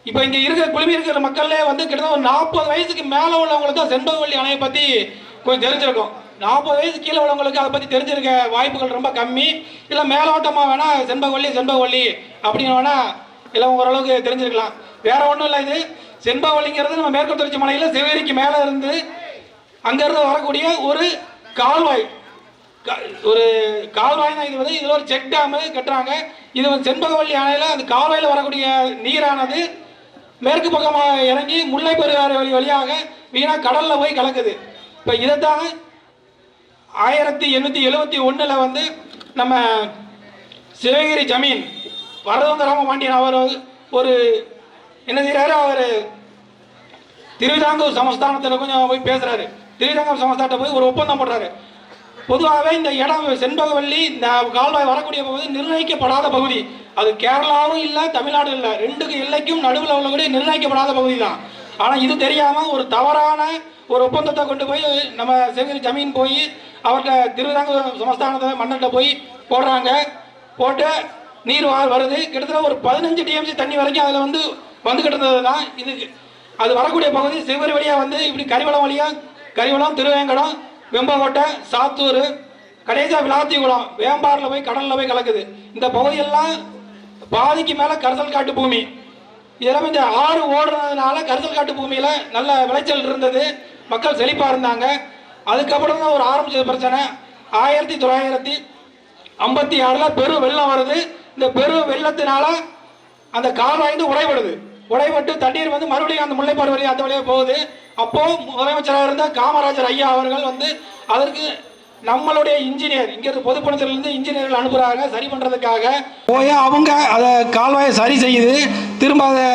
இப்போ இங்கே இருக்கிற குழுமி இருக்கிற மக்களே வந்து கிட்டத்தட்ட ஒரு 40 வயசுக்கு மேலே உள்ளவங்களுக்கு தான் செண்பகவல்லி அணையை பற்றி கொஞ்சம் தெரிஞ்சிருக்கும். 40 வயசு கீழே உள்ளவங்களுக்கு அதை பற்றி தெரிஞ்சிருக்க வாய்ப்புகள் ரொம்ப கம்மி. இல்லை மேலோட்டமாக வேணால் செண்பகவல்லி அப்படின்னு வேணால் இல்லை ஓரளவுக்கு தெரிஞ்சிருக்கலாம். வேற ஒன்றும் இல்லை. இது செண்பகவல்லிங்கிறது நம்ம மேற்கு தொடர்ச்சி மலையில் சிவகிரிக்கு மேலே இருந்து அங்கேருந்து வரக்கூடிய ஒரு கால்வாய். ஒரு கால்வாய் தான் இது. வந்து இதில் ஒரு செக் டேமு கட்டுறாங்க. இது வந்து செண்பகவல்லி அணையில் அந்த கால்வாயில் வரக்கூடிய நீரானது மேற்கு பக்கமாக இறங்கி முல்லை பெரியாறு வழியாக வீணாக கடலில் போய் கலக்குது. இப்போ இதைத்தான் 1871 வந்து நம்ம சிவகிரி ஜமீன் வரதங்க ராமபாண்டியன் அவர் ஒரு என்ன செய்கிறாரு, அவர் திருவிதாங்கூர் சமஸ்தானத்தில் கொஞ்சம் போய் பேசுகிறாரு. திருவிதாங்கூர் சமஸ்தானத்தை போய் ஒரு ஒப்பந்தம் போடுறாரு. பொதுவாகவே இந்த இடம் செண்பகவல்லி இந்த கால்வாய் வரக்கூடிய பகுதி நிர்ணயிக்கப்படாத பகுதி. அது கேரளாவும் இல்லை, தமிழ்நாடும் இல்லை, ரெண்டுக்கு எல்லைக்கும் நடுவில் உள்ளக்கூடிய நிர்ணயிக்கப்படாத பகுதி தான். ஆனால் இது தெரியாமல் ஒரு தவறான ஒரு ஒப்பந்தத்தை கொண்டு போய் நம்ம சிவகிரி ஜமீன் போய் அவர்கிட்ட திருவிதாங்கூர் சமஸ்தானத்தை மன்னர்கிட்ட போய் போடுறாங்க. போட்டு நீர் வருது. கிட்டத்தட்ட ஒரு 15 டிஎம்சி தண்ணி வரைக்கும் அதில் வந்துக்கிட்டு இருந்தது தான். இது அது வரக்கூடிய பகுதி சிவகிரி வழியாக வந்து இப்படி கரிவளம் வழியாக கரிவளம், திருவேங்கடம், வெம்பக்கோட்டை, சாத்தூர், கடைசியாக விளாத்திக்குளம், வேம்பாரில் போய் கடலில் போய் கலக்குது. இந்த பகுதியெல்லாம் பாதிக்கு மேலே கரிசல் காட்டு பூமி. இதெல்லாம் இந்த ஆறு ஓடுறதுனால கரிசல் காட்டு பூமியில் நல்ல விளைச்சல் இருந்தது, மக்கள் செழிப்பாக இருந்தாங்க. அதுக்கப்புறம் தான் ஒரு ஆரம்பிச்சது பிரச்சனை. 1956 பெரு வெள்ளம் வருது. இந்த பெரு வெள்ளத்தினால அந்த கால்வாய் உடைபட்டு தண்ணீர் வந்து மறுபடியும் அந்த முல்லைப்பாடு வழி அந்த வழியாக போகுது. அப்போ முதலமைச்சராக இருந்த காமராஜர் ஐயா அவர்கள் வந்து அதற்கு நம்மளுடைய இன்ஜினியர் இங்கிருந்து பொதுப்பணித்துறையிலிருந்து இன்ஜினியர்கள் அனுப்புகிறாங்க சரி பண்ணுறதுக்காக. போய் அவங்க அதை கால்வாயை சரி செய்யுது, திரும்ப அதை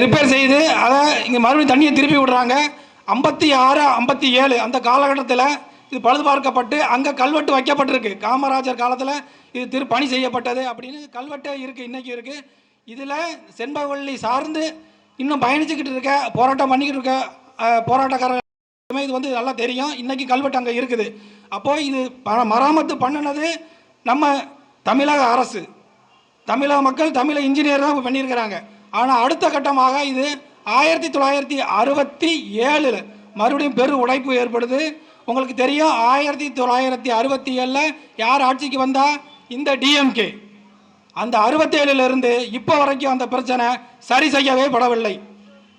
ரிப்பேர் செய்து அதை இங்கே மறுபடியும் தண்ணியை திருப்பி விடுறாங்க. 56, 57 அந்த காலகட்டத்தில் இது பழுது பார்க்கப்பட்டு அங்கே கல்வெட்டு வைக்கப்பட்டிருக்கு. காமராஜர் காலத்தில் இது பணி செய்யப்பட்டது அப்படின்னு கல்வெட்டே இருக்குது, இன்றைக்கி இருக்குது. இதில் செண்பகவல்லி சார்ந்து இன்னும் பயணிச்சுக்கிட்டு இருக்க, போராட்டம் பண்ணிக்கிட்டு இருக்க போராட்டக்காரர் இது வந்து நல்லா தெரியும். இன்றைக்கி கல்வெட்டு அங்கே இருக்குது. அப்போது இது மராமத்து பண்ணினது நம்ம தமிழக அரசு, தமிழக மக்கள், தமிழக இன்ஜினியர் தான் பண்ணியிருக்கிறாங்க. ஆனால் அடுத்த கட்டமாக இது 1967 மறுபடியும் பெரு உடைப்பு ஏற்படுது. உங்களுக்கு தெரியும், 1967 யார் ஆட்சிக்கு வந்தால் இந்த டிஎம்கே. அந்த 67 இப்போ வரைக்கும் அந்த பிரச்சனை சரி செய்யவே படவில்லை.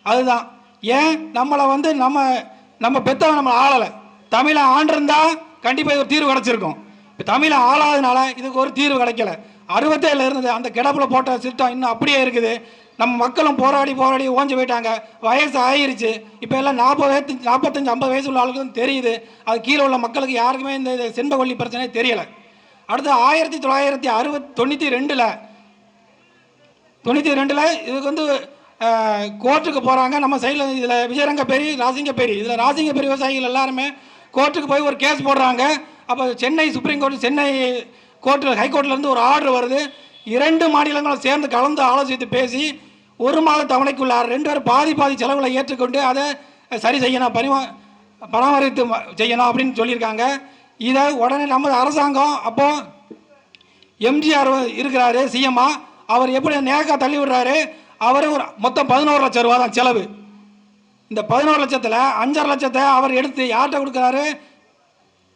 அதுதான் ஏன் நம்மளை வந்து நம்ம பெற்றவன் நம்ம ஆளலை. தமிழை ஆண்டிருந்தா கண்டிப்பாக ஒரு தீர்வு கிடச்சிருக்கும். இப்போ தமிழை ஆளாதனால இதுக்கு ஒரு தீர்வு கிடைக்கல. 67 இருந்தது அந்த கிடப்பில் போட்ட சிஸ்டம் இன்னும் அப்படியே இருக்குது. நம்ம மக்களும் போராடி ஓஞ்சு போயிட்டாங்க. வயசு ஆயிருச்சு. இப்போ எல்லாம் 40 வயசு 45 50 வயசு உள்ள ஆளுக்கும் தெரியுது. அது கீழே உள்ள மக்களுக்கு யாருக்குமே இந்த செண்பகவல்லி பிரச்சனை தெரியலை. அடுத்து 1992 இதுக்கு வந்து கோர்ட்டுக்கு போகிறாங்க. நம்ம சைடில் இதில் விஜயரங்கப்பேரி, ராசிங்கப்பேரி, இதில் ராசிங்கப்பேரி விவசாயிகள் எல்லாருமே கோர்ட்டுக்கு போய் ஒரு கேஸ் போடுறாங்க. அப்போ சென்னை சுப்ரீம் கோர்ட், சென்னை கோர்ட்டில் ஹைகோர்ட்லேருந்து ஒரு ஆர்டர் வருது. 2 மாநிலங்களும் சேர்ந்து கலந்து ஆலோசித்து பேசி 1 மாத தவணைக்குள்ளார் 2 பேர் பாதி செலவுகளை ஏற்றுக்கொண்டு அதை சரி செய்யணும், பராமரித்து செய்யணும் அப்படின்னு சொல்லியிருக்காங்க. இதை உடனே நம்ம அரசாங்கம், அப்போது எம்ஜிஆர் இருக்கிறாரு சிஎம்மா, அவர் எப்படி நேக்கா தள்ளி விடுறாரு. அவர் ஒரு மொத்தம் 11 லட்சம் ரூபா தான் செலவு. இந்த 11 லட்சத்தில் 5.5 லட்சத்தை அவர் எடுத்து யார்கிட்ட கொடுக்குறாரு,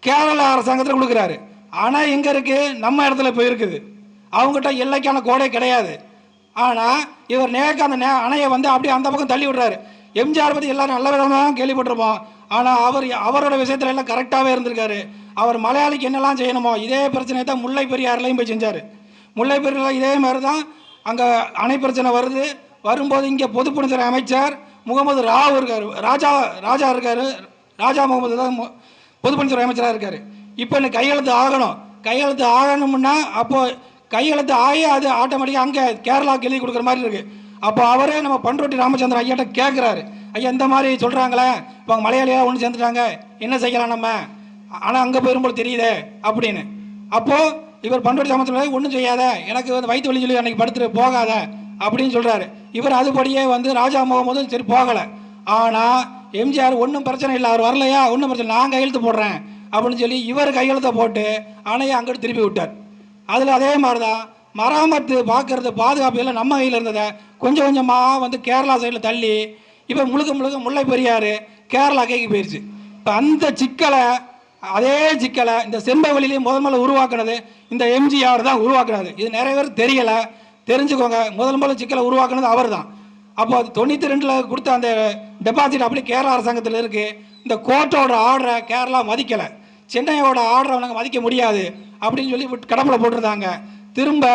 கேரளா அரசாங்கத்தில் கொடுக்குறாரு. ஆனால் எங்கே இருக்குது, நம்ம இடத்துல போயிருக்குது. அவங்ககிட்ட எல்லைக்கான கோடை கிடையாது. ஆனால் இவர் நேக்கா அந்த அணையை வந்து அப்படியே அந்த பக்கம் தள்ளி விடுறாரு. எம்ஜிஆர் பற்றி எல்லாரும் நல்ல விதமாக கேள்விப்பட்டிருப்போம். ஆனால் அவரோட விஷயத்துல எல்லாம் கரெக்டாகவே இருந்திருக்காரு. அவர் மலையாளிக்கு என்னெல்லாம் செய்யணுமோ இதே பிரச்சனையை தான் முல்லை பெரியாறுலையும் போய் செஞ்சார். முல்லை பெரியாறில் இதே மாதிரி தான் அங்கே அணை பிரச்சனை வரும்போது இங்கே பொதுப்பணித்துறை அமைச்சர் முகமது ராவ் இருக்கார், ராஜா இருக்கார், ராஜா முகமது தான் பொதுப்பணித்துறை அமைச்சராக இருக்கார். இப்போ எனக்கு கையெழுத்து ஆகணும்னா அப்போது கையெழுத்து ஆகி அது ஆட்டோமேட்டிக்காக அங்கே கேரளாவுக்கு எழுதி கொடுக்குற மாதிரி இருக்குது. அப்போ அவரே நம்ம பண்ருட்டி ராமச்சந்திரன் ஐயாட்ட கேட்குறாரு, ஐயா இந்த மாதிரி சொல்கிறாங்களே, இப்போ அவங்க மலையாளியாக ஒன்று சேர்ந்துட்டாங்க, என்ன செய்யலாம் நம்ம, ஆனால் அங்கே போயிரும்போது தெரியுதே அப்படின்னு. அப்போது இவர் பண்ருட்டி ராமச்சந்திரன் ஒன்றும் செய்யாத, எனக்கு வந்து வயிற்று வலி சொல்லி அன்றைக்கி படுத்துட்டு போகாத அப்படின்னு சொல்கிறாரு. இவர் அதுபடியே வந்து ராஜா முகமது சரி போகலை. ஆனால் எம்ஜிஆர் ஒன்றும் பிரச்சனை இல்லை, அவர் வரலையா, ஒன்றும் பிரச்சனை, நான் கையெழுத்து போடுறேன் அப்படின்னு சொல்லி இவர் கையெழுத்தை போட்டு அணையை அங்கிட்டு திருப்பி விட்டார். அதில் அதே மாதிரி தான் மராமத்து பார்க்கறது பாதுகாப்பு எல்லாம் நம்ம கையில் இருந்ததை கொஞ்சம் கொஞ்சமாக வந்து கேரளா சைடில் தள்ளி இப்போ முழுக்க முழுக்க முல்லை பெரியாறு கேரளா கைக்கு போயிடுச்சு. இப்போ அந்த சிக்கலை அதே சிக்கலை இந்த செம்பவெளியிலேயே முதல்ல உருவாக்குனது இந்த எம்ஜிஆர் தான் உருவாக்குனது. இது நிறைய பேர் தெரியலை, தெரிஞ்சுக்கோங்க. முதல்ல சிக்கலை உருவாக்குனது அவர் தான். அப்போ அது 92 கொடுத்த அந்த டெபாசிட் அப்படி கேரளா அரசாங்கத்தில் இருக்குது. இந்த கோர்ட்டோட ஆர்டரை கேரளா மதிக்கலை, சென்னையோட ஆர்டரை அவங்க மதிக்க முடியாது அப்படின்னு சொல்லி கடப்பில் போட்டிருந்தாங்க. திரும்ப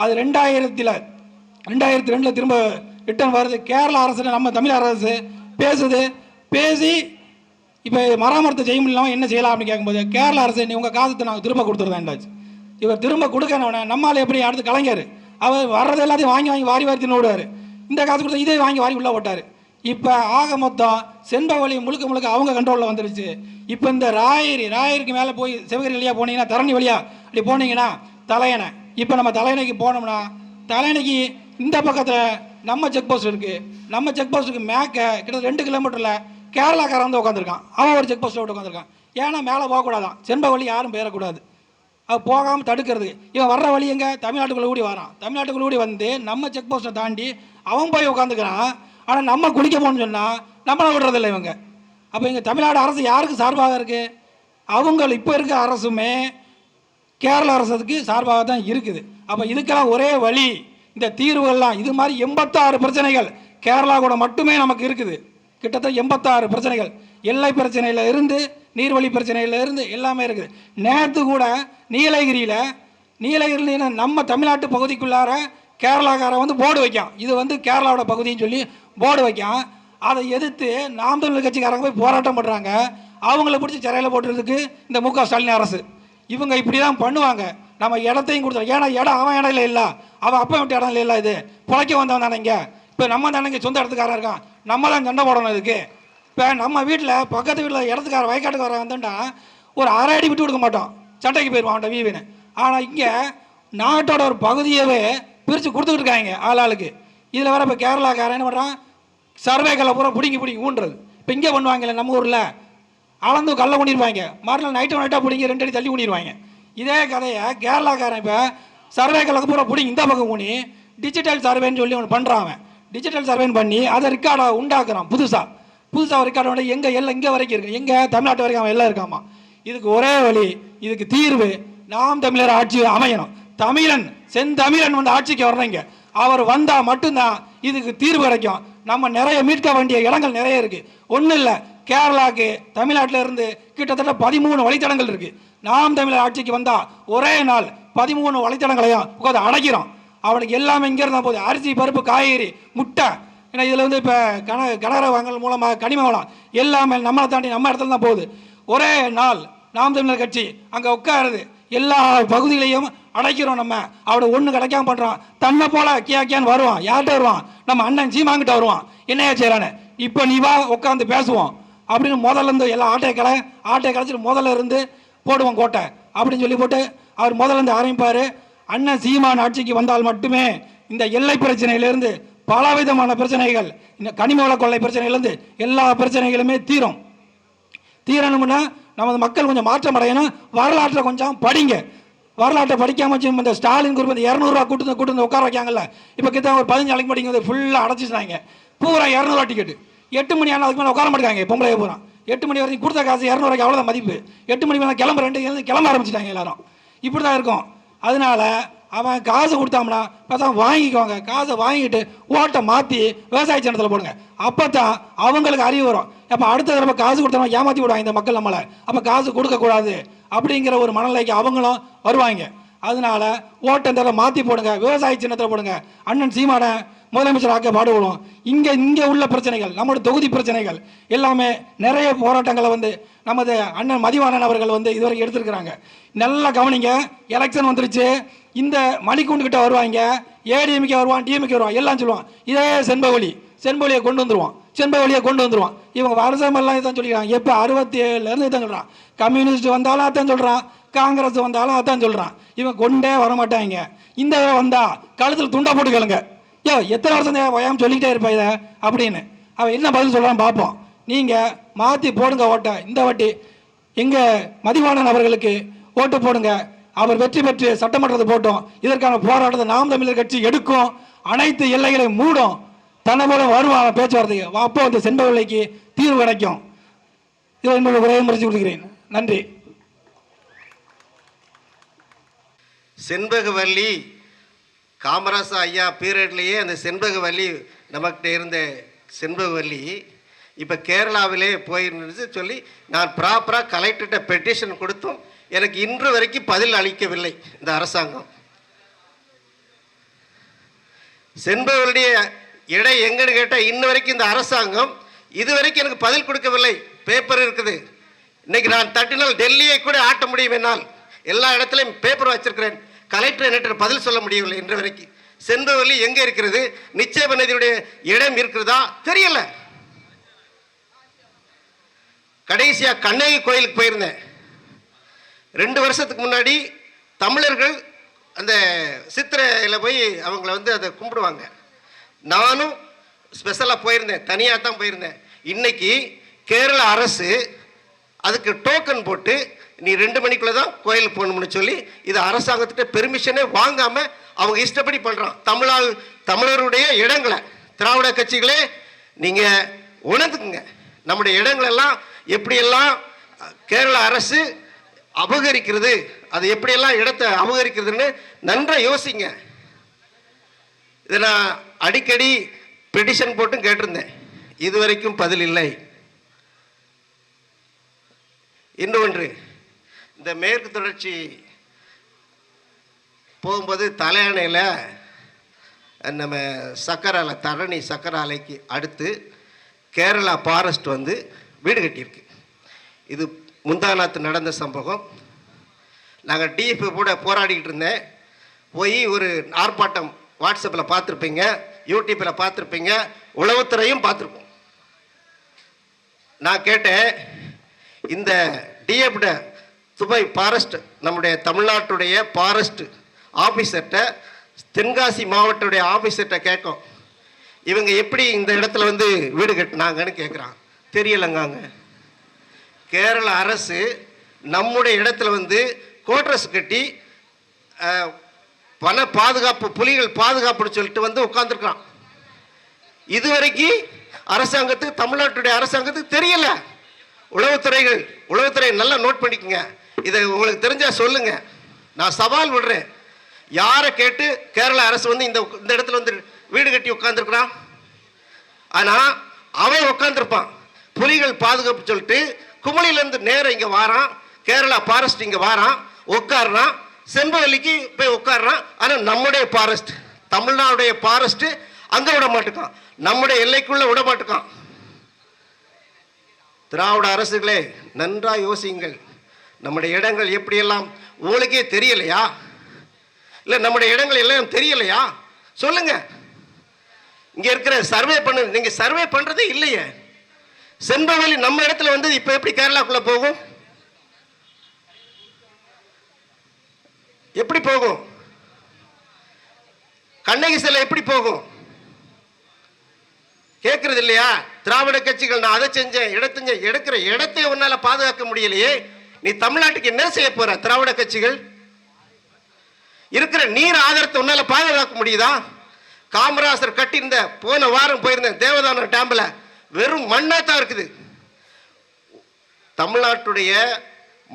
அது 2002 திரும்ப ரிட்டர்ன் வருது. கேரளா அரசு நம்ம தமிழ் அரசு பேசி இப்போ மராமரத்தை செய்ய முடியலாமல் என்ன செய்யலாம் அப்படின்னு கேட்கும்போது கேரளா அரசு உங்கள் காசத்தை நாங்கள் திரும்ப கொடுத்துருந்தாண்டாச்சு. இவர் திரும்ப கொடுக்கணும்னா நம்மளால் எப்படி அடுத்து கலைஞர் அவர் வர்றது எல்லாத்தையும் வாங்கி வாரி தின்னு விடுவார். இந்த காசு கொடுத்தா இதே வாங்கி உள்ளே போட்டார். இப்போ ஆக மொத்தம் செண்பவெளி முழுக்க அவங்க கண்ட்ரோலில் வந்துடுச்சு. இப்போ இந்த ராயருக்கு மேலே போய் சிவகிரி வழியாக போனீங்கன்னா, தரணி வழியாக அப்படி போனீங்கன்னா தலையணை. இப்போ நம்ம தலையணைக்கு போனோம்னா தலையணைக்கு இந்த பக்கத்தில் நம்ம செக் போஸ்ட் இருக்குது. நம்ம செக் போஸ்ட்டுக்கு மேற்க கிட்டத்தட்ட 2 கிலோமீட்டரில் கேரளாக்காரன் வந்து உட்காந்துருக்கான். அவன் ஒரு செக் போஸ்ட்டில் விட்டு உட்காந்துருக்கான். ஏன்னா மேலே போகக்கூடாதான், செண்பவெளி யாரும் போயிடக்கூடாது, அது போகாமல் தடுக்கிறது. இவன் வர்ற வழி எங்கே தமிழ்நாட்டுக்குள்ளே கூடி வரான். தமிழ்நாட்டுக்குள்ளே கூடி வந்து நம்ம செக் போஸ்ட்டை தாண்டி அவன் போய் உட்காந்துக்கிறான். ஆனால் நம்ம குளிக்க போகணும்னு சொன்னால் நம்மளை விடுறதில்லை இவங்க. அப்போ இங்கே தமிழ்நாடு அரசு யாருக்கு சார்பாக இருக்குது? அவங்க இப்போ இருக்க அரசுமே கேரள அரசுக்கு சார்பாக தான் இருக்குது. அப்போ இதுக்கெல்லாம் ஒரே வழி, இந்த தீர்வுகள்லாம் இது மாதிரி 86 பிரச்சனைகள் கேரளா கூட மட்டுமே நமக்கு இருக்குது. கிட்டத்தட்ட 86 பிரச்சனைகள், எல்லை பிரச்சனையில் இருந்து நீர்வழி பிரச்சனையில் இருந்து எல்லாமே இருக்குது. நேற்று கூட நீலகிரியில் நம்ம தமிழ்நாட்டு பகுதிக்குள்ளார கேரளாக்காரன் வந்து போர்டு வைக்கான், இது வந்து கேரளாவோட பகுதின்னு சொல்லி போர்டு வைக்கான். அதை எதிர்த்து நாம் தமிழர் கட்சிக்காரங்க போய் போராட்டம் பண்ணுறாங்க. அவங்கள பிடிச்சி சிறையில் போட்டுறதுக்கு இந்த மு க ஸ்டாலின் அரசு இவங்க இப்படி தான் பண்ணுவாங்க. நம்ம இடத்தையும் கொடுத்துருவோம். ஏன்னா இடம் அவன் இடம் இல்லை, அவன் அப்பா விட்டு இடம் இல்லை, இது பிழைக்க வந்தவன் தானே. இங்கே இப்போ நம்ம தானே இங்கே சொந்த இடத்துக்காரன் இருக்கான், நம்ம தான் சண்டை போடணும் இதுக்கு. இப்போ நம்ம வீட்டில் பக்கத்து வீட்டில் இடத்துக்கார வயக்காட்டுக்காரன் வந்துட்டா ஒரு அரை அடி விட்டு கொடுக்க மாட்டோம், சண்டைக்கு போயிடுவான் அவன்கிட்ட வீவின்னு. ஆனால் இங்கே நாட்டோட ஒரு பகுதியவே பிரித்து கொடுத்துக்கிட்டு இருக்காங்க ஆளாளுக்கு. இதில் வேற இப்போ கேரளாக்காரன் என்ன பண்ணுறான், சர்வேக்களை பூரா பிடிங்கி ஊன்றது. இப்போ இங்கே பண்ணுவாங்கல்ல நம்ம ஊரில் அளந்து கல்லை ஊனிடுவாங்க, மறுநாள் நைட்டாக பிடிங்கி 2 அடி தள்ளி ஊனிடுவாங்க. இதே கதையை கேரளாக்காரன் இப்போ சர்வேக்களுக்கு பூரா பிடிங்கி இந்த பக்கம் ஊனி டிஜிட்டல் சர்வேன்னு சொல்லி ஒன்று பண்ணுறான். டிஜிட்டல் சர்வேன்னு பண்ணி அதை ரெக்கார்டை உண்டாக்குறான். புதுசாக ரெக்கார்டோட எங்கே எல்லாம் இங்கே வரைக்கும் இருக்குது, எங்கே தமிழ்நாட்டு வரைக்கும் அவன் எல்லாம் இருக்காமா. இதுக்கு ஒரே வழி, இதுக்கு தீர்வு நாம் தமிழர் ஆட்சி அமையணும். செந்தமிழன் வந்து ஆட்சிக்கு வர்றீங்க, அவர் வந்தால் மட்டும்தான் இதுக்கு தீர்வு கிடைக்கும். நம்ம நிறைய மீட்க வேண்டிய இடங்கள் நிறைய இருக்குது. ஒன்றும் இல்லை, கேரளாவுக்கு தமிழ்நாட்டில் இருந்து கிட்டத்தட்ட 13 வழித்தடங்கள் இருக்குது. நாம் தமிழர் ஆட்சிக்கு வந்தால் ஒரே நாள் 13 வழித்தடங்களையும் உட்காந்து அடைக்கிறோம். அவனுக்கு எல்லாமே இங்கே இருந்தால் போகுது, அரிசி பருப்பு காய்கறி முட்டை. ஏன்னா இதில் வந்து இப்போ கனரக வாங்கல் மூலமாக கனிம வளம் எல்லாமே நம்மளை தாண்டி நம்ம இடத்துல தான் போகுது. ஒரே நாள் நாம் தமிழர் கட்சி அங்கே உட்காருது, எல்லா பகுதிகளையும் அடைக்கிறோம். நம்ம அவனை ஒன்று கிடைக்காம பண்ணுறான். தன்னை போல கியான்னு வருவான். யார்கிட்ட வருவான்? நம்ம அண்ணன் சீமாங்கிட்ட வருவான். என்னையா செய்கிறானு, இப்போ நீ வா உட்காந்து பேசுவோம் அப்படின்னு முதல்ல இருந்து எல்லா ஆட்டையை கலைச்சிட்டு முதல்ல இருந்து போடுவோம் கோட்டை அப்படின்னு சொல்லி போட்டு அவர் முதல்ல இருந்து ஆரம்பிப்பார். அண்ணன் சீமான் ஆட்சிக்கு வந்தால் மட்டுமே இந்த எல்லை பிரச்சனையிலேருந்து பலவிதமான பிரச்சனைகள், இந்த கனிம வள கொள்ளை பிரச்சனையிலேருந்து எல்லா பிரச்சனைகளுமே தீரணும்னா நமது மக்கள் கொஞ்சம் மாற்றம் அடையணும். வரலாற்றை கொஞ்சம் படிங்க. வரலாற்றை படிக்காம இந்த ஸ்டாலின் குரூப் 200 ரூபா கூட்டு உட்கார வைக்காங்கல்ல. இப்போ கிட்ட ஒரு 15 நாளைக்கு படிங்க ஃபுல்லாக அடைச்சிட்டாங்க. பூரா 200 ரூபா டிக்கெட்டு. 8 மணி ஆனால் அதுக்கு மேலே உட்கார மாட்டாங்க. பொம்பளை பூரா 8 மணி வரைக்கும் கொடுத்த காசு 200 ரூபாய்க்கு அவ்வளோதான் மதிப்பு. 8 மணி மேலே கிளம்ப ஆரம்பிச்சிட்டாங்க எல்லாரும். இப்படி தான் இருக்கும். அதனால அவன் காசு கொடுத்தாம்னா பார்த்தா வாங்கிக்குவாங்க. காசை வாங்கிட்டு ஓட்டை மாற்றி விவசாய சின்னத்தில் போடுங்க. அப்போ தான் அவங்களுக்கு அறிவு வரும். அப்போ அடுத்த தடவை காசு கொடுத்தோம்னா ஏமாற்றி விடுவாங்க இந்த மக்கள் நம்மளை. அப்போ காசு கொடுக்கக்கூடாது அப்படிங்கிற ஒரு மனநிலைக்கு அவங்களும் வருவாங்க. அதனால ஓட்டை மாற்றி போடுங்க, விவசாய சின்னத்தில் போடுங்க. அண்ணன் சீமான முதலமைச்சர் ஆக்க பாடுபடும். இங்கே உள்ள பிரச்சனைகள், நம்மளோட தொகுதி பிரச்சனைகள் எல்லாமே நிறைய போராட்டங்களை வந்து நமது அண்ணன் மதிவாணன் அவர்கள் வந்து இதுவரைக்கும் எடுத்திருக்கிறாங்க. நல்லா கவனிங்க. எலெக்ஷன் வந்துருச்சு, இந்த மணிக்கூண்டுக்கிட்ட வருவாங்க, ஏடிஎம்கே வருவான், டிஎம்கே வருவான், எல்லாம் சொல்லுவான் இதே செண்பவெளியை கொண்டு வந்துருவான். இவங்க வருஷமெல்லாம் இதான் சொல்லிக்கிறாங்க. எப்போ 67 இதான் சொல்கிறான். கம்யூனிஸ்ட் வந்தாலும் அதான் சொல்கிறான், காங்கிரஸ் வந்தாலும் அதான் சொல்கிறான். இவன் கொண்டே வரமாட்டாங்க. இந்த வந்தா கழுத்தில் துண்டா போட்டு கேளுங்க, எத்தனை வருஷம் வயாமல் சொல்லிக்கிட்டே இருப்பா இதை அப்படின்னு. அவன் என்ன பதில் சொல்கிறான்னு பார்ப்போம். நீங்கள் மாற்றி போடுங்க ஓட்டை. இந்த வாட்டி எங்கள் மதிவாணன் அவர்களுக்கு ஓட்டு போடுங்க. அவர் வெற்றி பெற்று சட்டமன்றத்தை போட்டோம். இதற்கான போராட்டத்தை நாம் தமிழர் கட்சி எடுக்கும். அனைத்து எல்லைகளையும் மூடும். தன்னை வருவாங்க பேச்சுவார்த்தைக்கு. அப்போ அந்த செண்பகவல்லிக்கு தீர்வு கிடைக்கும். இதை என்னோட உரையை முடிச்சு கொடுக்கிறேன். நன்றி. செண்பகவல்லி காமராசர் ஐயா பீரியட்லேயே அந்த செண்பகவல்லி நமக்கிட்ட இருந்த செண்பகவல்லி இப்போ கேரளாவிலே போயிருந்துச்சு சொல்லி நான் ப்ராப்பராக கலெக்டர்கிட்ட பெட்டிஷன் கொடுத்தும் எனக்கு இன்று வரைக்கும் பதில் அளிக்கவில்லை இந்த அரசாங்கம். செண்பகவல்லிய இடை எங்கன்னு கேட்டால் இன்ன வரைக்கும் இந்த அரசாங்கம் இது வரைக்கும் எனக்கு பதில் கொடுக்கவில்லை. பேப்பர் இருக்குது. இன்னைக்கு நான் தட்டினால் டெல்லியை கூட ஆட்ட முடியும். என்னால் எல்லா இடத்துலையும் பேப்பர் வச்சிருக்கிறேன். கலெக்டர் என்கிட்ட பதில் சொல்ல முடியவில்லை இன்று வரைக்கும். செண்பகவல்லி எங்கே இருக்கிறது? நிச்சய நதியுடைய இடம் இருக்கிறதா தெரியல. கடைசியாக கண்ணகி கோயிலுக்கு போயிருந்தேன் 2 வருஷத்துக்கு முன்னாடி. தமிழர்கள் அந்த சித்திரையில் போய் அவங்கள வந்து அதை கும்பிடுவாங்க. நானும் ஸ்பெஷலாக போயிருந்தேன், தனியாக தான் போயிருந்தேன். இன்னைக்கு கேரள அரசு அதுக்கு டோக்கன் போட்டு நீ 2 மணிக்குள்ளே தான் கோயிலுக்கு போகணும்னு சொல்லி இது அரசாங்கத்திட்ட பெர்மிஷனே வாங்காமல் அவங்க இஷ்டப்படி பண்ணுறான். தமிழருடைய இடங்களை திராவிட கட்சிகளே நீங்கள் உணர்ந்துக்குங்க. நம்முடைய இடங்களெல்லாம் எப்படியெல்லாம் கேரள அரசு அபகரிக்கிறது, அது எப்படியெல்லாம் இடத்தை அபகரிக்கிறதுன்னு நன்றாக யோசிங்க. இதை நான் அடிக்கடி பெட்டிஷன் போட்டும் கேட்டிருந்தேன். இதுவரைக்கும் பதில் இல்லை. இன்னொன்று, இந்த மேற்கு தொடர்ச்சி போகும்போது தலையணையில் நம்ம சக்கராலை தரணி சக்கராலைக்கு அடுத்து கேரளா ஃபாரஸ்ட் வந்து வீடு கட்டியிருக்கு. இது முந்தாநாத்து நடந்த சம்பவம். நாங்கள் டிஎஃப் கூட போராடிக்கிட்டு இருந்தேன். போய் ஒரு ஆர்ப்பாட்டம் வாட்ஸ்அப்பில் பார்த்துருப்பீங்க, யூடியூப்பில் பார்த்துருப்பீங்க, உளவுத்துறையும் பார்த்துருப்போம். நான் கேட்டேன், இந்த டிஎஃப்ட துபாய் ஃபாரஸ்ட் நம்முடைய தமிழ்நாட்டுடைய ஃபாரஸ்ட் ஆஃபீஸர்கிட்ட தென்காசி மாவட்டத்துடைய ஆஃபீஸர்கிட்ட கேட்கும், இவங்க எப்படி இந்த இடத்துல வந்து வீடு கட்டினாங்கன்னு கேட்குறான். தெரியலைங்காங்க. கேரள அரசு நம்முடைய இடத்துல வந்து கோட்ரஸ் கட்டி வன பாதுகாப்பு புலிகள் பாதுகாப்புன்னு சொல்லிட்டு வந்து உட்காந்துருக்கான். இதுவரைக்கும் அரசாங்கத்துக்கு தமிழ்நாட்டுடைய அரசாங்கத்துக்கு தெரியல. உளவுத்துறை நல்லா நோட் பண்ணிக்கோங்க. இதை உங்களுக்கு தெரிஞ்சா சொல்லுங்க. நான் சவால் விடுறேன். யாரை கேட்டு கேரள அரசு வந்து இந்த இடத்துல வந்து வீடு கட்டி உட்காந்துருக்குறான்? ஆனால் அவன் உட்காந்துருப்பான். புலிகள் பாதுகாப்பு சொல்லிட்டு குமளியிலேருந்து நேரம் இங்கே வாரான், கேரளா ஃபாரஸ்ட் இங்கே வாரான், உட்காடுறான், செண்பகவல்லிக்கு போய் உட்காடுறான். ஆனால் நம்முடைய ஃபாரஸ்ட், தமிழ்நாடுடைய ஃபாரஸ்ட்டு அங்கே விட மாட்டுக்கான், நம்முடைய எல்லைக்குள்ளே விட மாட்டுக்கான். திராவிட அரசுகளே நன்றாக யோசியுங்கள். நம்முடைய இடங்கள் எப்படியெல்லாம் உங்களுக்கே தெரியலையா? இல்லை நம்முடைய இடங்கள் எல்லாம் தெரியலையா? சொல்லுங்க. இங்கே இருக்கிற சர்வே பண்ணு, நீங்கள் சர்வே பண்ணுறதே இல்லையே. செண்பகவல்லி நம்ம இடத்துல வந்து இப்போ எப்படி கேரளாக்குள்ளே போகும்? எப்படி போகும்? கண்ணகி சிலை எப்படி போகும்? கேட்கறது இல்லையா? திராவிட கட்சிகள் நான் அதை செஞ்சேன், எடுக்கிற இடத்தை உன்னால பாதுகாக்க முடியலையே. நீ தமிழ்நாட்டுக்கு என்ன செய்ய போற? திராவிட கட்சிகள் இருக்கிற நீர் ஆதாரத்தை உன்னால பாதுகாக்க முடியுதா? காமராசர் கட்டியிருந்த, போன வாரம் போயிருந்தேன் தேவதானம் டேம்ல, வெறும் மண்ணா தான் இருக்குது. தமிழ்நாட்டுடைய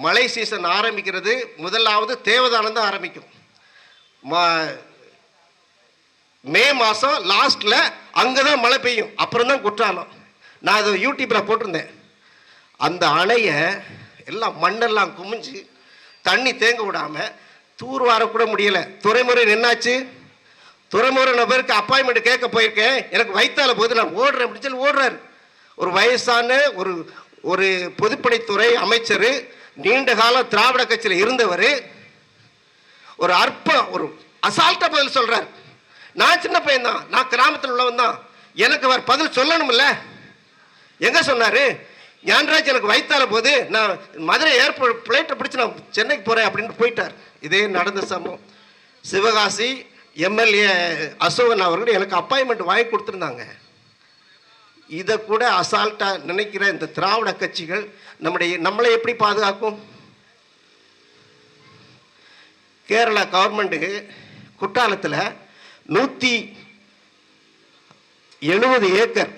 மழை சீசன் ஆரம்பிக்கிறது முதலாவது தேவதானம் தான் ஆரம்பிக்கும். மே மாதம் லாஸ்ட்ல அங்கதான் மழை பெய்யும், அப்புறம் தான் குற்றாலம். நான் அதை யூடியூப்ல போட்டிருந்தேன். அந்த அணையை எல்லாம் மண்ணெல்லாம் குமிஞ்சு தண்ணி தேங்க விடாம தூர் வாரக்கூட முடியல. துறைமுறை என்னாச்சு? துறைமுறை நபருக்கு அப்பாயின்மெண்ட் கேட்க போயிருக்கேன், எனக்கு வயிற்றால போது நான் ஓடுறேன் அப்படின்னு சொல்லி ஓடுறாரு. ஒரு வயசான ஒரு பொதுப்பணித்துறை அமைச்சர், நீண்ட காலம் திராவிட கட்சியில் இருந்தவர், ஒரு அசால்ட்டா பதில் சொல்றாரு. நான் சின்ன பையன் தான், நான் கிராமத்தில் உள்ளவன் தான், எனக்கு அவர் பதில் சொல்லணும்ல. எங்க சொன்னாரு? ஞானராஜ் எனக்கு வயிற்றால போது நான் மதுரை ஏர்போர்ட் பிளைட்டை பிடிச்சி நான் சென்னைக்கு போறேன் அப்படின்னு போயிட்டார். இதே நடந்த சம்பவம். சிவகாசி எம்எல்ஏ அசோகன் அவர்கள் எனக்கு அப்பாயின்மெண்ட் வாங்கி கொடுத்துருந்தாங்க. இதை கூட அசால்ட்டா நினைக்கிற இந்த திராவிட கட்சிகள் நம்மளை எப்படி பாதுகாக்கும்? கேரளா கவர்மெண்ட்டு குற்றாலத்தில் 170 ஏக்கர்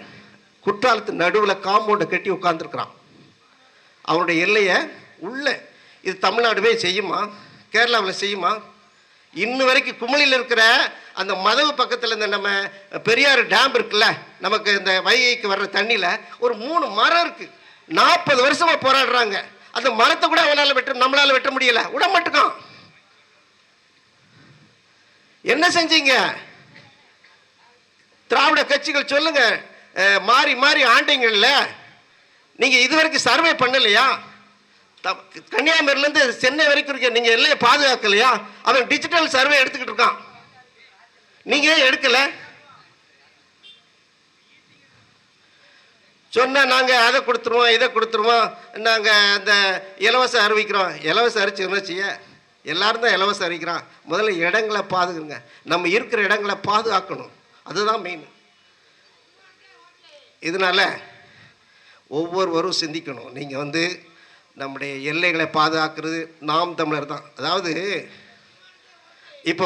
குற்றாலத்து நடுவில் காம்பவுண்டை கட்டி உட்காந்துருக்குறான். அவனுடைய எல்லையை உள்ள. இது தமிழ்நாடுவே செய்யுமா? கேரளாவில் செய்யுமா? இன்னும் வரைக்கும் குமளியில் இருக்கிற அந்த மதவு பக்கத்தில் இந்த நம்ம பெரியார் டேம் இருக்குல்ல, நமக்கு இந்த வைகைக்கு வர்ற தண்ணியில் ஒரு 3 மரம் இருக்குது. 40 வருஷமாக போராடுறாங்க. அந்த மரத்தை கூட நம்மளால் வெட்ட முடியல. விட மாட்டோம். என்ன செஞ்சீங்க திராவிட கட்சிகள்? சொல்லுங்க. மாறி மாறி ஆண்டிங்கல்ல, நீங்க இதுவரைக்கும் சர்வே பண்ணலையா? கன்னியாகுமரியிலேருந்து சென்னை வரைக்கும் இருக்க நீங்க எல்லையை பாதுகாக்கலையா? அவன் டிஜிட்டல் சர்வே எடுத்துக்கிட்டு இருக்கான். நீங்க ஏன் எடுக்கல? சொன்னா நாங்க அதை கொடுத்துருவோம், இதை கொடுத்துருவோம், நாங்க அந்த இலவசம் அறிவிக்கிறோம். இலவசம் அறிவிச்சு என்ன செய்ய? எல்லாரும் தான் இலவசம் அறிவிக்கிறான். முதல்ல இடங்களை பாதுகாங்க. நம்ம இருக்கிற இடங்களை பாதுகாக்கணும். அதுதான் மெயின். இதனால ஒவ்வொருவரும் சிந்திக்கணும். நீங்கள் நம்முடைய எல்லைகளை பாதுகாக்கிறது நாம் தமிழர் தான். அதாவது இப்போ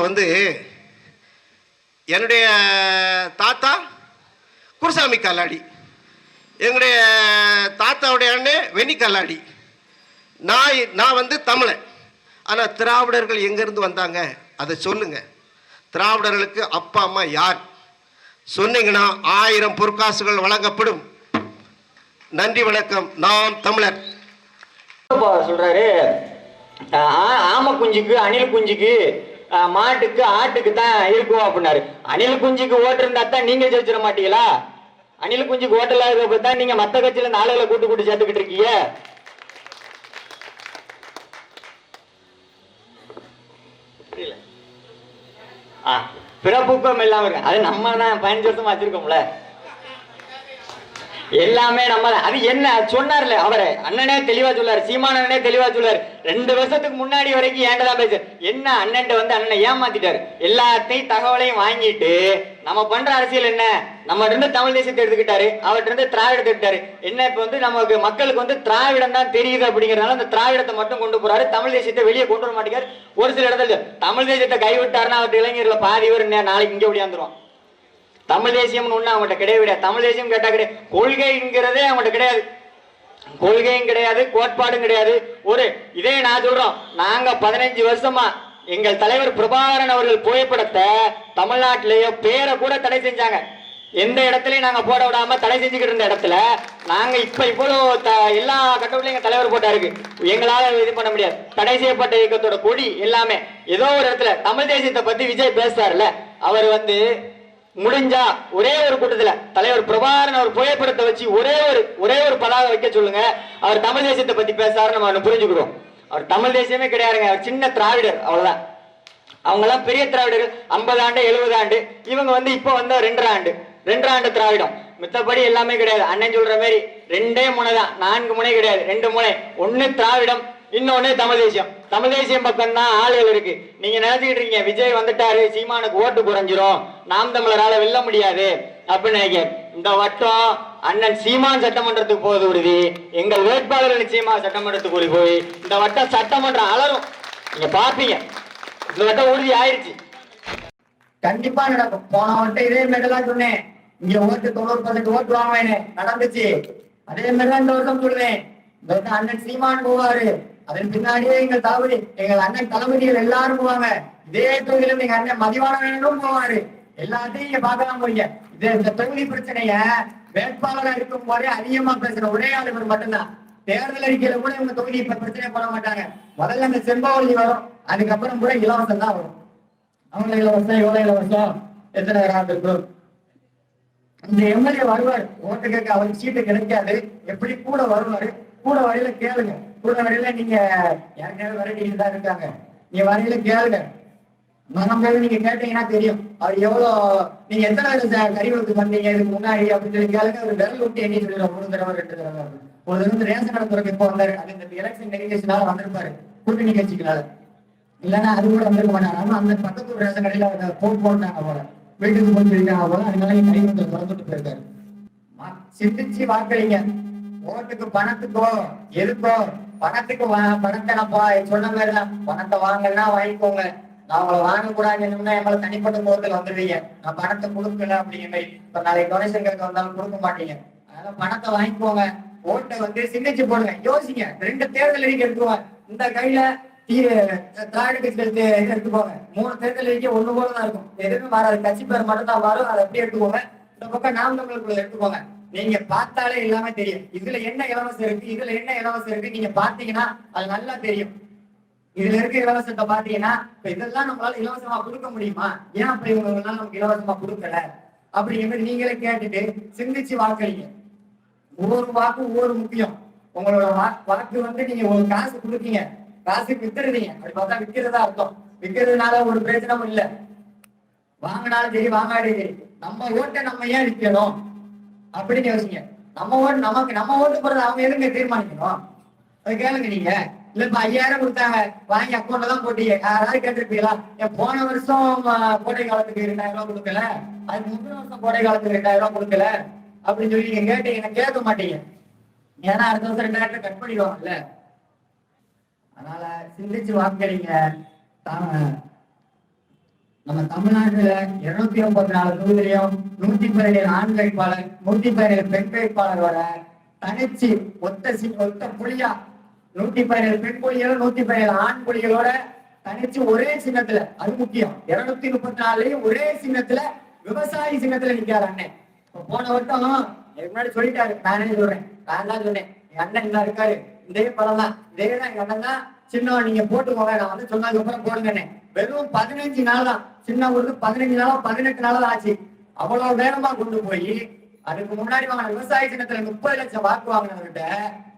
என்னுடைய தாத்தா குருசாமி கல்லாடி, எங்களுடைய தாத்தாவுடைய அண்ணன் வெண்ணி கல்லாடி. நான் தமிழன். ஆனால் திராவிடர்கள் எங்கேருந்து வந்தாங்க அதை சொல்லுங்க. திராவிடர்களுக்கு அப்பா அம்மா யார் சொன்னீங்கன்னா 1000 பொற்காசுகள் வழங்கப்படும். நன்றி, வணக்கம். நாம் தமிழர். சொல்றாரு, ஆமை குஞ்சுக்கு அணில் குஞ்சுக்கு மாட்டுக்கு ஆட்டுக்கு தான் இருக்கும் அப்படின்னாரு. அணில் குஞ்சுக்கு ஓட்டு இருந்தா தான் நீங்க ஜெயிச்சிட மாட்டீங்களா? அணில் குஞ்சுக்கு ஓட்டு இல்லாத தான் நீங்க மத்த கட்சியில 4 ஆளுகளை கூட்டு சேர்த்துக்கிட்டு இருக்கீங்க. பிறப்புக்கம் இல்லாம இருக்கு. அது நம்ம தான் 15 வருஷமா வச்சிருக்கோம்ல. எல்லாமே நம்ம அது என்ன சொன்னார்ல அவரை அண்ணனே தெளிவா சொல்லாரு, சீமான அண்ணனே தெளிவா சொல்லாரு. 2 வருஷத்துக்கு முன்னாடி வரைக்கும் ஏண்டதான் பேசு என்ன அண்ணன் அண்ணனை ஏமாத்திட்டாரு. எல்லாத்தையும் தகவலையும் வாங்கிட்டு நம்ம பண்ற அரசியல் என்ன, நம்ம இருந்து தமிழ் தேசியத்தை எடுத்துக்கிட்டாரு, அவர்கிட்ட இருந்து திராவிடத்தை எடுத்தாரு. என்ன இப்ப நமக்கு மக்களுக்கு திராவிடம் தான் தெரியுது அப்படிங்கறதுனால அந்த திராவிடத்தை மட்டும் கொண்டு போறாரு. தமிழ் தேசியத்தை வெளியே கொண்டு வர மாட்டேங்காரு. ஒரு சில இடத்துல தமிழ் தேசியத்தை கைவிட்டாருன்னா அவர் இளைஞர்ல பாதி பேர் நாளைக்கு இங்க ஓடியாந்துருவோம். தமிழ் தேசியம்னு ஒண்ணு அவங்கள்ட்ட கிடையாது. தமிழ் தேசியம் கேட்டா கிடையாது. கொள்கைங்கிறதே அவங்கள்ட்ட கிடையாது. கொள்கையும் கிடையாது, கோட்பாடும் கிடையாது. இதே நான் சொல்றோம், நாங்க 15 வருஷமா எங்கள் தலைவர் பிரபாகரன் அவர்கள் புகைப்படத்தை தமிழ்நாட்டிலேயே பேரை கூட தடை செஞ்சாங்க. எந்த இடத்துலயும் நாங்க போட விடாம தடை செஞ்சுக்கிட்டு இருந்த இடத்துல நாங்க இவ்வளவு எல்லா கட்டவுட்லயும் எங்க தலைவர் போட்டா இருக்கு. எங்களால இது பண்ண முடியாது. தடை செய்யப்பட்ட இயக்கத்தோட கொடி எல்லாமே ஏதோ ஒரு இடத்துல தமிழ் தேசியத்தை பத்தி விஜய் பேசுறாருல, அவர் முடிஞ்சா ஒரே ஒரு கூட்டத்துல தலைவர் பிரபாகரன் அவர் புகைப்படத்தை வச்சு ஒரே ஒரு பதாக வைக்க சொல்லுங்க. அவர் தமிழ் தேசியத்தை பத்தி பேசாரு, நம்ம புரிஞ்சுக்கிறோம். அவர் தமிழ் தேசியமே கிடையாதுங்க. அவர் சின்ன திராவிடர், அவ்வளவுதான். அவங்க எல்லாம் பெரிய திராவிடர்கள். 50 ஆண்டு 70 ஆண்டு. இவங்க இப்ப 2 ஆண்டு திராவிடம். மித்தபடி எல்லாமே கிடையாது. அண்ணன் சொல்ற மாதிரி 2 முனை தான், 4 முனை கிடையாது. 2 முனை. ஒண்ணு திராவிடம், இன்னொன்னு தமிழ் தேசியம். தமிழ் தேசியம் பக்கம் தான் ஆளுகள் இருக்கு. நீங்க நினைச்சுக்கிட்டு இருக்கீங்க விஜய் வந்துட்டாரு சீமானுக்கு ஓட்டு குறைஞ்சிரும், நாம் தமிழரால வெல்ல முடியாது அப்படின்னு நினைக்க. இந்த வட்டம் அண்ணன் சீமான் சட்டமன்றத்துக்கு போவது உறுதி. எங்கள் வேட்பாளர்கள் நிச்சயமா சட்டமன்றத்துக்கு போய் இந்த வட்டம் சட்டமன்றம் அலரும். நீங்க பாப்பீங்க, இந்த வட்டம் உறுதி ஆயிருச்சு. கண்டிப்பா நடக்கும். போன வட்டம் இதே மாதிரிதான் சொன்னேன், இங்க ஓட்டு 90% ஓட்டு வாங்குவேன்னு நடந்துச்சு. அதே மாதிரிதான் இந்த வருஷம் சொல்லுவேன். இந்த வருஷம் அண்ணன் சீமான் போவாரு, அதன் பின்னாடியே எங்கள் தளபதி எங்கள் அண்ணன் தளபதிகள் எல்லாரும் போவாங்க. இதே தொகுதியிலும் எங்க அண்ணன் மதிவானனும் போவாரு. எல்லாத்தையும் இங்க பார்க்கலாம் போறீங்க. இந்த தொகுதி பிரச்சனைய வேட்பாளராக இருக்கும் போதே அதிகமா பேசுற ஒரே ஆள் இவர் மட்டும்தான். தேர்தல் அறிக்கையில கூட இவங்க தொகுதி இப்ப பிரச்சனை போட மாட்டாங்க. முதல்ல அந்த செம்பவழி வரும், அதுக்கப்புறம் கூட இலவசம் தான் வரும். அவங்க இலவசம், எவ்வளவு இலவசம், எத்தனை இருக்கும். இந்த எம்எல்ஏ வருவார், ஓட்டு கேட்க அவருக்கு சீட்டு கிடைக்காது. எப்படி கூட வருவாரு, கூட வரையில கேளுங்க. கூட வரையில நீங்க யாருக்காவது வரட்டிட்டு தான் இருக்காங்க, நீங்க வரையில கேளுங்க. மனம்பேரு நீங்க கேட்டீங்கன்னா தெரியும் அவர் எவ்வளவு, நீங்க எத்தனை கறிவெடுத்து பண்ணீங்க இதுக்கு முன்னாடி அப்படின்னு சொல்லி கேளுங்க. ஒரு விரல் விட்டு எண்ணி சொல்லிடுவோம். 3 தடவை 2 தடவை. ஒரு ரேஷன் கடை துறைக்கு இப்போ வந்தாரு, அது இந்த எலெக்ஷன் நெருங்கினால வந்திருப்பாரு, கூட்டணி கட்சிகளால. இல்லைன்னா அது கூட வந்திருக்க மாட்டாங்க. அந்த பக்கத்து ரேஷன் கடையில போட்டாங்க போல, வீட்டுக்கு போய் சொல்லிட்டாங்க போல. அதனால கைவந்தல் திறந்துட்டு போயிருக்காரு. சிந்திச்சு வாக்களிங்க. ஓட்டுக்கு பணத்துக்கோ எதுக்கோ பணத்துக்கு பணத்தை நான் சொன்ன மாதிரி தான், பணத்தை வாங்கன்னா வாங்கிக்கோங்க, நான் உங்களை வாங்கக்கூடாதுன்னா எங்களை தனிப்பட்ட முகத்தில் வந்துடுவீங்க. நான் பணத்தை கொடுக்கல அப்படிங்கிற மாதிரி இப்ப நாளைக்கு டொனேஷன் கேட்க வந்தாலும் கொடுக்க மாட்டீங்க. அதனால பணத்தை வாங்கிக்கோங்க, ஓட்டை வந்து சிந்திச்சு போடுங்க, யோசிங்க. 2 தேர்தல் அறிக்கை எடுத்துக்கோங்க, இந்த கையில திராவிட கட்சி எடுத்துக்கோங்க. 3 தேர்தல் அறிக்கை ஒண்ணு போல தான் இருக்கும், எதுவும் மாறாது, கட்சி பேர் மட்டும் தான் வரும், அதை எப்படி எடுத்துக்கோங்க. இந்த பக்கம் நாம் தமிழர்களுக்குள்ள எடுத்துக்கோங்க. நீங்க பார்த்தாலே எல்லாமே தெரியும், இதுல என்ன இலவசம் இருக்கு, இதுல என்ன இலவசம் இருக்கு. நீங்க பாத்தீங்கன்னா அது நல்லா தெரியும். இதுல இருக்க இலவசத்தை பாத்தீங்கன்னா இப்ப இதெல்லாம் நம்மளால இலவசமா கொடுக்க முடியுமா, ஏன் அப்படி இவங்களால நமக்கு இலவசமா கொடுக்கல அப்படிங்கிற மாதிரி நீங்களே கேட்டுட்டு சிந்திச்சு வாக்களிங்க. ஒவ்வொரு வாக்கு ஒவ்வொரு முக்கியம். உங்களோட வாக்கு வந்து நீங்க ஒரு காசு கொடுக்கீங்க, காசுக்கு வித்துருந்தீங்க, அப்படி பார்த்தா விற்கிறதா அர்த்தம். விற்கிறதுனால ஒரு பிரச்சனையும் இல்லை, வாங்கினாலும் சரி வாங்காடும் சரி. நம்ம ஓட்டை நம்ம ஏன் விற்கணும் அப்படின்னு யோசிங்க. நம்ம ஓட்டு நமக்கு, நம்ம ஓட்டு போறது அவங்க எதுங்க தீர்மானிக்கணும், அது கேளுங்க நீங்க. இல்ல இப்ப 5000 கொடுத்தாங்க, வாங்கி அக்கௌண்ட்ல தான் போட்டீங்க, யாராவது கேட்டிருப்பீங்களா? போன வருஷம் கோடை காலத்துக்கு 2000 ரூபாய் கொடுக்கல, அதுக்கு முந்தின வருஷம் கோடை காலத்துக்கு 2000 ரூபாய் கொடுக்கல அப்படின்னு சொல்லி நீங்க கேட்டீங்கன்னா கேட்க மாட்டீங்க. ஏன்னா அடுத்த வருஷம் 2000 கட் பண்ணிடுவாங்கல்ல. அதனால சிந்திச்சு வாக்களிங்க. நம்ம தமிழ்நாட்டுல 234 தொகுதியிலையும் 117 ஆண் வேட்பாளர், 117 பெண் வேட்பாளர் வர தனிச்சு ஒத்த புலியா 117 பெண் புலிகளும் 117 ஆண் புலிகளோட தனிச்சு ஒரே சின்னத்துல, அது முக்கியம். 234 ஒரே சின்னத்துல விவசாயி சின்னத்துல நிக்காரு அண்ணன். போன வருஷம் எனக்கு முன்னாடி சொல்லிட்டாரு, நானே சொல்றேன், நான் தான் சொன்னேன், என் அண்ணன் இங்க இருக்காரு, இதே படம் தான், இதே தான் எங்க அண்ணன் தான், சின்ன நீங்க போட்டுக்கோங்க, நான் வந்து சொன்னதுக்கு அப்புறம் போடுங்கண்ணே. வெறும் 15 நாள் தான், சின்ன ஊருக்கு 15 நாளா 18 நாளா ஆச்சு. அவ்வளவு வேகமா கொண்டு போய் அதுக்கு முன்னாடி வாங்கின விவசாய சின்னத்துல 30 லட்சம் வாக்கு வாங்கினவர்கிட்ட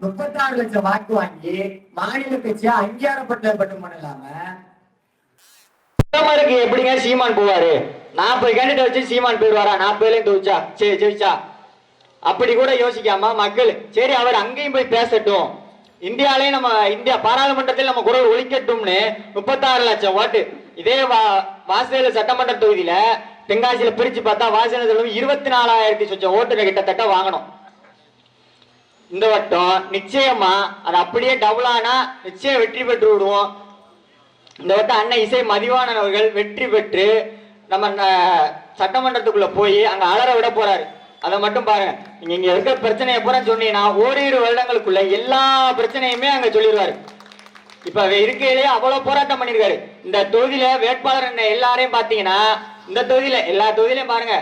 36 லட்சம் வாக்கு வாங்கி மாநில கட்சியா அங்கீகாரப்பட்டு பண்ணலாம எப்படிங்க சீமான் போவாரு? 40 கேண்டிடேட் வச்சு சீமான் போயிடுவாரா? 40 தோச்சா சரி ஜெயிச்சா? அப்படி கூட யோசிக்காம மக்கள் சரி அவர் அங்கேயும் போய் பேசட்டும், இந்தியாலே நம்ம இந்தியா பாராளுமன்றத்தில் நம்ம குரல் ஒழிக்கட்டும்னு 36 லட்சம் ஓட்டு. இதே வாசேல சட்டமன்ற தொகுதியில தென்காசியில பிரிச்சு பார்த்தா வாசேல 24,000 சொச்சம் ஓட்டு கிட்டத்தட்ட வாங்கணும். இந்த வட்டம் நிச்சயமா அது அப்படியே டபுள் ஆனா நிச்சயம் வெற்றி பெற்று விடுவோம். இந்த வட்டம் அண்ணன் இசை மதிவாணன் அவர்கள் வெற்றி பெற்று நம்ம சட்டமன்றத்துக்குள்ள போய் அங்க அலற விட போறாரு. அதை மட்டும் பாருங்க. நீங்க இங்க இருக்க பிரச்சனையை பூரா சொன்னீங்கன்னா ஓரிரு வருடங்களுக்குள்ள எல்லா பிரச்சனையுமே அங்க சொல்லிடுவாரு. இப்ப இருக்கையிலேயே அவ்வளவு போராட்டம் பண்ணிருக்காரு. இந்த தொகுதியில வேட்பாளர் என்ன எல்லாரையும் பாத்தீங்கன்னா இந்த தொகுதியில எல்லா தொகுதியிலையும் பாருங்க,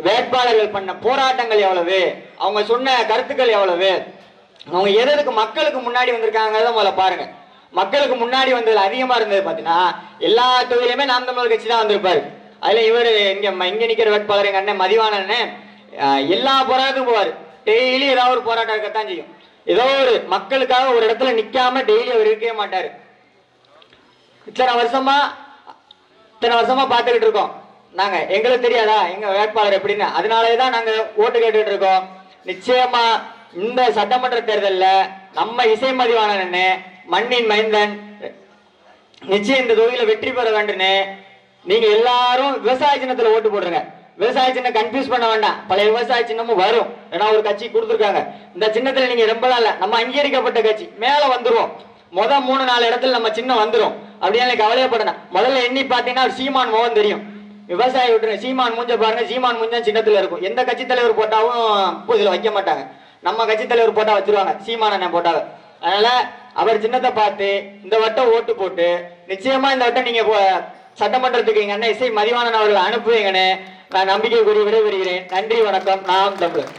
வேட்பாளர்கள் பண்ண போராட்டங்கள் எவ்வளவு, அவங்க சொன்ன கருத்துக்கள் எவ்வளவு, அவங்க எதுக்கு மக்களுக்கு முன்னாடி வந்திருக்காங்க முதல்ல பாருங்க. மக்களுக்கு முன்னாடி வந்ததுல அதிகமா இருந்தது பாத்தீங்கன்னா எல்லா தொகுதியிலுமே நாம் தமிழர் கட்சி தான் வந்திருப்பாரு. அதுல இவர் இங்க நிக்கிற வேட்பாளர் எங்க அண்ணன் மதிவானன் எல்லா போராட்டத்துக்கும் போவாரு. டெய்லி ஏதாவது ஒரு போராட்டம் இருக்கத்தான் செய்யும். ஏதோ ஒரு மக்களுக்காக ஒரு இடத்துல நிக்காம டெய்லி அவர் இருக்கவே மாட்டாரு. இத்தனை வருஷமா பார்த்துக்கிட்டு இருக்கோம் நாங்க. எங்களுக்கு தெரியாதா எங்க வேட்பாளர் எப்படின்னு? அதனாலதான் நாங்க ஓட்டு கேட்டுட்டு இருக்கோம். நிச்சயமா இந்த சட்டமன்ற தேர்தலில் நம்ம இசை மதிவாணன் மண்ணின் மைந்தன் நிச்சயம் இந்த தொகுதியில வெற்றி பெற வேண்டும். நீங்க எல்லாரும் விவசாய சின்னத்துல ஓட்டு போடுறீங்க. விவசாய சின்னம் கன்ஃபியூஸ் பண்ண வேண்டாம், பழைய விவசாய சின்னமும் வரும். ஏன்னா ஒரு கட்சி கொடுத்துருக்காங்க. இந்த சின்னத்துல நீங்க ரொம்ப இல்ல, நம்ம அங்கீகரிக்கப்பட்ட கட்சி மேல வந்துருவோம். 3-4 இடத்துல நம்ம சின்னம் வந்துரும். அப்படியே கவலையப்படணும். முதல்ல எண்ணி பாத்தீங்கன்னா சீமான் முகம் தெரியும். விவசாயி விட்டுருங்க, சீமான் மூஞ்ச பாருங்க. சீமான் மூஞ்ச சின்னத்துல இருக்கும். எந்த கட்சி தலைவர் போட்டாவும் இதுல வைக்க மாட்டாங்க. நம்ம கட்சி தலைவர் போட்டா வச்சிருவாங்க, சீமான அண்ணன் போட்டாங்க. அதனால அவர் சின்னத்தை பார்த்து இந்த வட்டம் ஓட்டு போட்டு நிச்சயமா இந்த வட்டம் நீங்க சட்டமன்றத்துக்கு எங்க அண்ணன் இசை மதிவாணன் அவர்கள் அனுப்புவீங்கன்னு நான் நம்பிக்கை கூறி விடைபெறுகிறேன். நன்றி, வணக்கம். நாம் தமிழர்.